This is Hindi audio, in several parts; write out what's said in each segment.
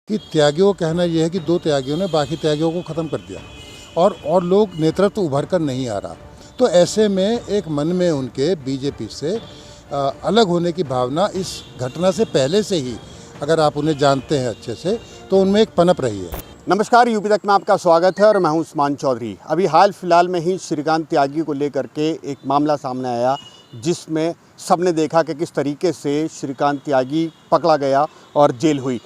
कि त्यागियों का कहना यह है कि दो त्यागियों ने बाकी त्यागियों को ख़त्म कर दिया और लोग नेतृत्व उभर कर नहीं आ रहा। तो ऐसे में एक मन में उनके बीजेपी से अलग होने की भावना इस घटना से पहले से ही, अगर आप उन्हें जानते हैं अच्छे से, तो उनमें एक पनप रही है। नमस्कार, यूपी तक में आपका स्वागत है और मैं हूं उस्मान चौधरी। अभी हाल फिलहाल में ही श्रीकांत त्यागी को लेकर के एक मामला सामने आया, जिसमें सबने देखा कि किस तरीके से श्रीकांत त्यागी पकड़ा गया और जेल हुई।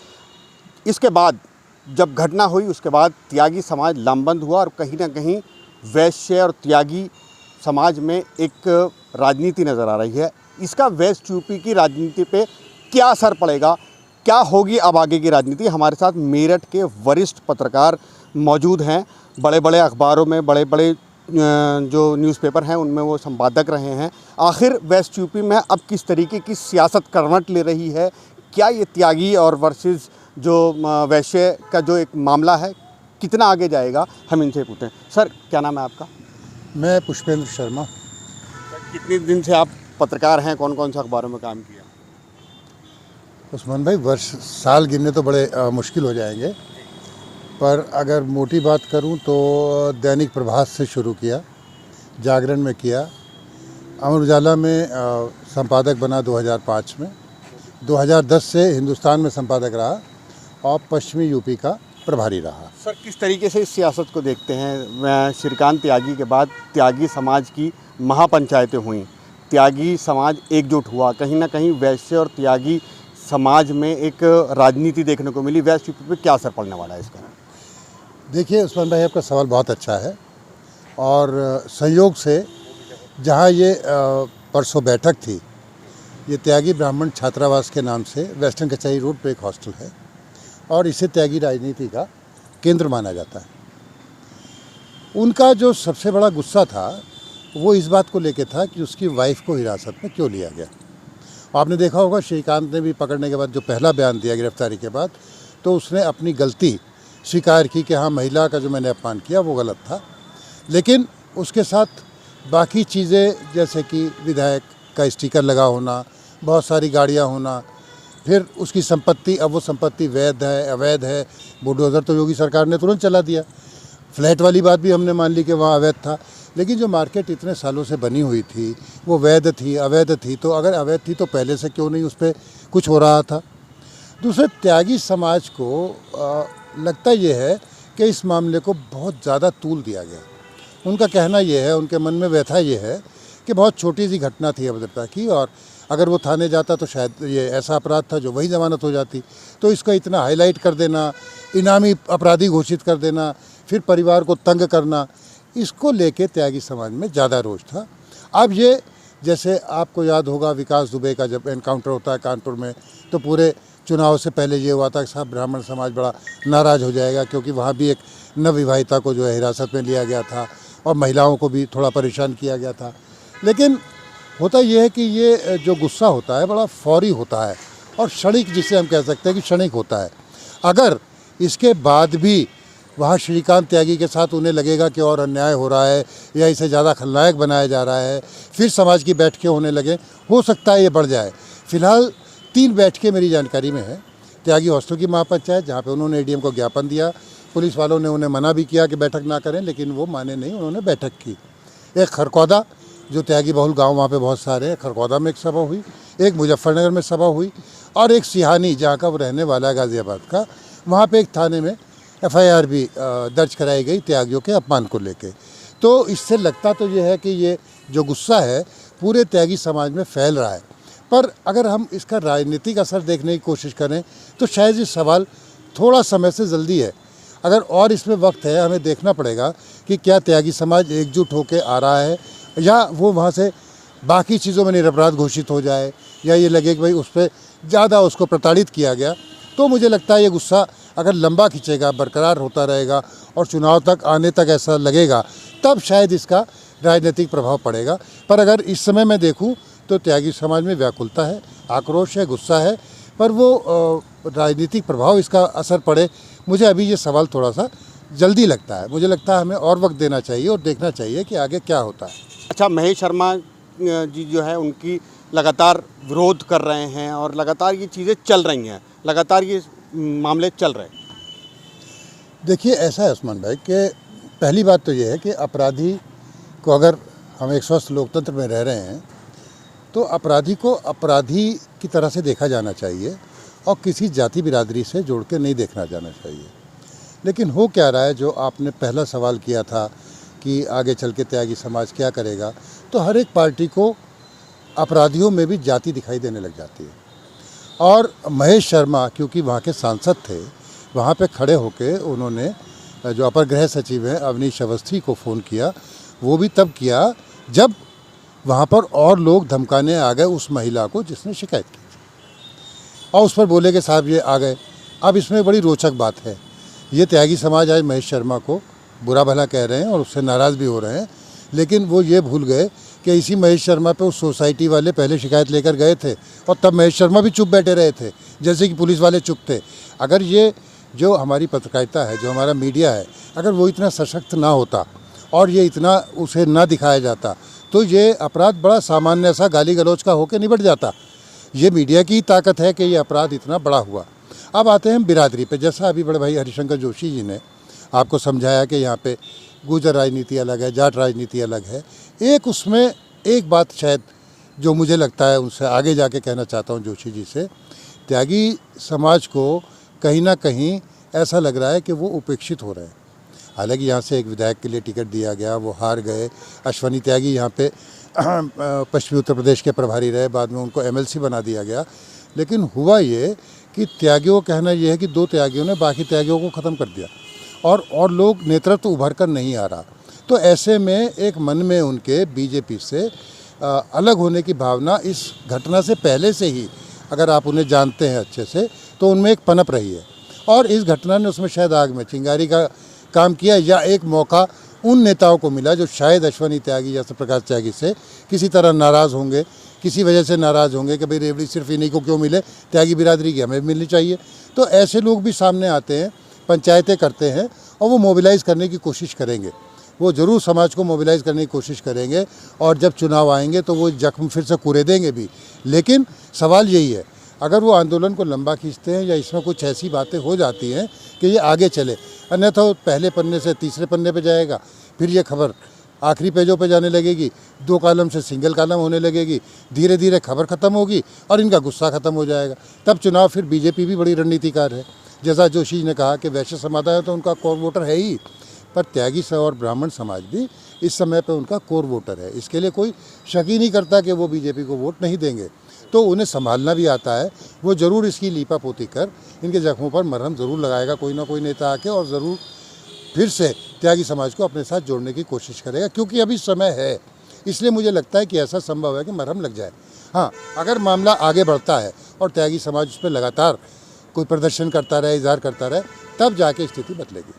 इसके बाद जब घटना हुई उसके बाद त्यागी समाज लामबंद हुआ और कहीं ना कहीं वैश्य और त्यागी समाज में एक राजनीति नज़र आ रही है। इसका वेस्ट यूपी की राजनीति पे क्या असर पड़ेगा, क्या होगी अब आगे की राजनीति? हमारे साथ मेरठ के वरिष्ठ पत्रकार मौजूद हैं। बड़े बड़े अखबारों में बड़े बड़े जो न्यूज़पेपर हैं उनमें वो संपादक रहे हैं। आखिर वेस्ट यूपी में अब किस तरीके की सियासत करवट ले रही है? क्या ये त्यागी और वर्सेस जो वैश्य का जो एक मामला है कितना आगे जाएगा, हम इनसे पूछते हैं। सर, क्या नाम है आपका? मैं पुष्पेंद्र शर्मा। कितने दिन से आप पत्रकार हैं, कौन कौन से अखबारों में काम किया? उस्मान भाई, वर्ष साल गिनने तो बड़े मुश्किल हो जाएंगे, पर अगर मोटी बात करूं तो दैनिक प्रभात से शुरू किया, जागरण में किया, अमर उजाला में संपादक बना 2005 में, 2010 से हिंदुस्तान में संपादक रहा और पश्चिमी यूपी का प्रभारी रहा। सर, किस तरीके से इस सियासत को देखते हैं? श्रीकांत त्यागी के बाद त्यागी समाज की महापंचायतें हुई, त्यागी समाज एकजुट हुआ, कहीं ना कहीं वैश्य और त्यागी समाज में एक राजनीति देखने को मिली। वेस्ट यूपी पे क्या असर पड़ने वाला है इसका? देखिए उस्मान भाई, आपका सवाल बहुत अच्छा है और संयोग से जहाँ ये परसों बैठक थी, ये त्यागी ब्राह्मण छात्रावास के नाम से वेस्टर्न कचहरी रोड पे एक हॉस्टल है और इसे त्यागी राजनीति का केंद्र माना जाता है। उनका जो सबसे बड़ा गुस्सा था वो इस बात को लेके था कि उसकी वाइफ को हिरासत में क्यों लिया गया। आपने देखा होगा, श्रीकांत ने भी पकड़ने के बाद जो पहला बयान दिया गिरफ्तारी के बाद, तो उसने अपनी गलती स्वीकार की कि हाँ, महिला का जो मैंने अपमान किया वो गलत था। लेकिन उसके साथ बाकी चीज़ें, जैसे कि विधायक का स्टिकर लगा होना, बहुत सारी गाड़ियाँ होना, फिर उसकी संपत्ति, अब वो संपत्ति वैध है अवैध है, बुलडोज़र तो योगी सरकार ने तुरंत चला दिया। फ्लैट वाली बात भी हमने मान ली कि वहाँ अवैध था, लेकिन जो मार्केट इतने सालों से बनी हुई थी वो वैध थी अवैध थी, तो अगर अवैध थी तो पहले से क्यों नहीं उस पर कुछ हो रहा था। दूसरे, त्यागी समाज को लगता ये है कि इस मामले को बहुत ज़्यादा तूल दिया गया। उनका कहना ये है, उनके मन में व्यथा ये है कि बहुत छोटी सी घटना थी अभद्रता की, और अगर वो थाने जाता तो शायद ये ऐसा अपराध था जो वही ज़मानत हो जाती। तो इसका इतना हाईलाइट कर देना, इनामी अपराधी घोषित कर देना, फिर परिवार को तंग करना, इसको लेके त्यागी समाज में ज़्यादा रोष था। अब ये, जैसे आपको याद होगा, विकास दुबे का जब एनकाउंटर होता है कानपुर में, तो पूरे चुनाव से पहले ये हुआ था कि साहब ब्राह्मण समाज बड़ा नाराज़ हो जाएगा, क्योंकि वहाँ भी एक नवविवाहिता को जो है हिरासत में लिया गया था और महिलाओं को भी थोड़ा परेशान किया गया था। लेकिन होता यह है कि ये जो गुस्सा होता है बड़ा फौरी होता है और क्षणिक, जिसे हम कह सकते हैं कि क्षणिक होता है। अगर इसके बाद भी वहाँ श्रीकांत त्यागी के साथ उन्हें लगेगा कि और अन्याय हो रहा है या इसे ज़्यादा खलनायक बनाया जा रहा है, फिर समाज की बैठकें होने लगे, हो सकता है ये बढ़ जाए। फिलहाल 3 बैठकें मेरी जानकारी में है। त्यागी हॉस्टल की महापंचायत, जहाँ पे उन्होंने एडीएम को ज्ञापन दिया, पुलिस वालों ने उन्हें मना भी किया कि बैठक ना करें, लेकिन वो माने नहीं, उन्होंने बैठक की। एक खरकौदा, जो त्यागी बहुल गाँव वहाँ पर बहुत सारे हैं, खरकौदा में एक सभा हुई, एक मुजफ्फरनगर में सभा हुई, और एक सिहानी, जहाँ का वो रहने वाला है गाज़ियाबाद का, वहाँ पर एक थाने में FIR भी दर्ज कराई गई त्यागियों के अपमान को लेके। तो इससे लगता तो ये है कि ये जो गुस्सा है पूरे त्यागी समाज में फैल रहा है। पर अगर हम इसका राजनीतिक असर देखने की कोशिश करें तो शायद ये सवाल थोड़ा समय से जल्दी है। अगर और इसमें वक्त है, हमें देखना पड़ेगा कि क्या त्यागी समाज एकजुट होकर आ रहा है या वो वहाँ से बाकी चीज़ों में निरपराध घोषित हो जाए, या ये लगे कि भाई उस पर ज़्यादा उसको प्रताड़ित किया गया। तो मुझे लगता है ये गुस्सा अगर लंबा खिंचेगा, बरकरार होता रहेगा और चुनाव तक आने तक ऐसा लगेगा, तब शायद इसका राजनीतिक प्रभाव पड़ेगा। पर अगर इस समय मैं देखूं तो त्यागी समाज में व्याकुलता है, आक्रोश है, गुस्सा है, पर वो राजनीतिक प्रभाव इसका असर पड़े, मुझे अभी ये सवाल थोड़ा सा जल्दी लगता है। मुझे लगता है हमें और वक्त देना चाहिए और देखना चाहिए कि आगे क्या होता है। अच्छा, महेश शर्मा जी जो है उनकी लगातार विरोध कर रहे हैं और लगातार ये चीज़ें चल रही हैं, लगातार ये मामले चल रहे हैं? देखिए ऐसा है उस्मान भाई कि पहली बात तो ये है कि अपराधी को, अगर हम एक स्वस्थ लोकतंत्र में रह रहे हैं तो अपराधी को अपराधी की तरह से देखा जाना चाहिए और किसी जाति बिरादरी से जोड़ के नहीं देखना जाना चाहिए। लेकिन हो क्या रहा है, जो आपने पहला सवाल किया था कि आगे चल के त्यागी समाज क्या करेगा, तो हर एक पार्टी को अपराधियों में भी जाति दिखाई देने लग जाती है। और महेश शर्मा क्योंकि वहाँ के सांसद थे, वहाँ पे खड़े होके उन्होंने जो अपर गृह सचिव हैं अवनीश अवस्थी को फ़ोन किया। वो भी तब किया जब वहाँ पर और लोग धमकाने आ गए उस महिला को जिसने शिकायत की और उस पर बोले कि साहब ये आ गए। अब इसमें बड़ी रोचक बात है, ये त्यागी समाज आज महेश शर्मा को बुरा भला कह रहे हैं और उससे नाराज़ भी हो रहे हैं, लेकिन वो ये भूल गए कि इसी महेश शर्मा पे उस सोसाइटी वाले पहले शिकायत लेकर गए थे और तब महेश शर्मा भी चुप बैठे रहे थे, जैसे कि पुलिस वाले चुप थे। अगर ये जो हमारी पत्रकारिता है, जो हमारा मीडिया है, अगर वो इतना सशक्त ना होता और ये इतना उसे ना दिखाया जाता तो ये अपराध बड़ा सामान्य सा गाली गलौज का होकर निबट जाता। ये मीडिया की ताकत है कि ये अपराध इतना बड़ा हुआ। अब आते हैं बिरादरी पे। जैसा अभी बड़े भाई हरिशंकर जोशी जी ने आपको समझाया कि यहाँ पे गुर्जर राजनीति अलग है, जाट राजनीति अलग है। एक उसमें एक बात शायद जो मुझे लगता है उनसे आगे जाके कहना चाहता हूँ जोशी जी से, त्यागी समाज को कहीं ना कहीं ऐसा लग रहा है कि वो उपेक्षित हो रहे हैं। हालांकि यहाँ से एक विधायक के लिए टिकट दिया गया, वो हार गए। अश्वनी त्यागी यहाँ पे पश्चिमी उत्तर प्रदेश के प्रभारी रहे, बाद में उनको एमएलसी बना दिया गया। लेकिन हुआ ये कि त्यागियों का कहना ये है कि 2 त्यागियों ने बाकी त्यागियों को ख़त्म कर दिया और लोग नेतृत्व उभर कर नहीं आ रहा। तो ऐसे में एक मन में उनके बीजेपी से अलग होने की भावना इस घटना से पहले से ही, अगर आप उन्हें जानते हैं अच्छे से, तो उनमें एक पनप रही है और इस घटना ने उसमें शायद आग में चिंगारी का काम किया, या एक मौका उन नेताओं को मिला जो शायद अश्वनी त्यागी या प्रकाश त्यागी से किसी तरह नाराज़ होंगे, किसी वजह से नाराज़ होंगे कि भाई रेवड़ी सिर्फ इन्हीं को क्यों मिले, त्यागी बिरादरी की हमें मिलनी चाहिए। तो ऐसे लोग भी सामने आते हैं, पंचायतें करते हैं और वो मोबिलाइज़ करने की कोशिश करेंगे। वो ज़रूर समाज को मोबिलाइज़ करने की कोशिश करेंगे और जब चुनाव आएंगे तो वो जख्म फिर से कुरेदेंगे भी। लेकिन सवाल यही है, अगर वो आंदोलन को लंबा खींचते हैं या इसमें कुछ ऐसी बातें हो जाती हैं कि ये आगे चले, अन्यथा तो पहले पन्ने से तीसरे पन्ने पे जाएगा, फिर ये खबर आखिरी पेजों पे जाने लगेगी, 2 कॉलम से सिंगल कॉलम होने लगेगी, धीरे धीरे खबर ख़त्म होगी और इनका गुस्सा ख़त्म हो जाएगा। तब चुनाव फिर बीजेपी भी बड़ी रणनीतिकार है। जैसा जोशी ने कहा कि वैश्य समुदाय है तो उनका कोर वोटर है ही, पर त्यागी और ब्राह्मण समाज भी इस समय पे उनका कोर वोटर है। इसके लिए कोई शक ही नहीं करता कि वो बीजेपी को वोट नहीं देंगे। तो उन्हें संभालना भी आता है, वो ज़रूर इसकी लीपापोती कर इनके जख्मों पर मरहम ज़रूर लगाएगा कोई ना कोई नेता आके, और ज़रूर फिर से त्यागी समाज को अपने साथ जोड़ने की कोशिश करेगा, क्योंकि अभी समय है। इसलिए मुझे लगता है कि ऐसा संभव है कि मरहम लग जाए। हाँ, अगर मामला आगे बढ़ता है और त्यागी समाज उस पर लगातार कोई प्रदर्शन करता रहे, इजहार करता रहे, तब जाके स्थिति बदलेगी।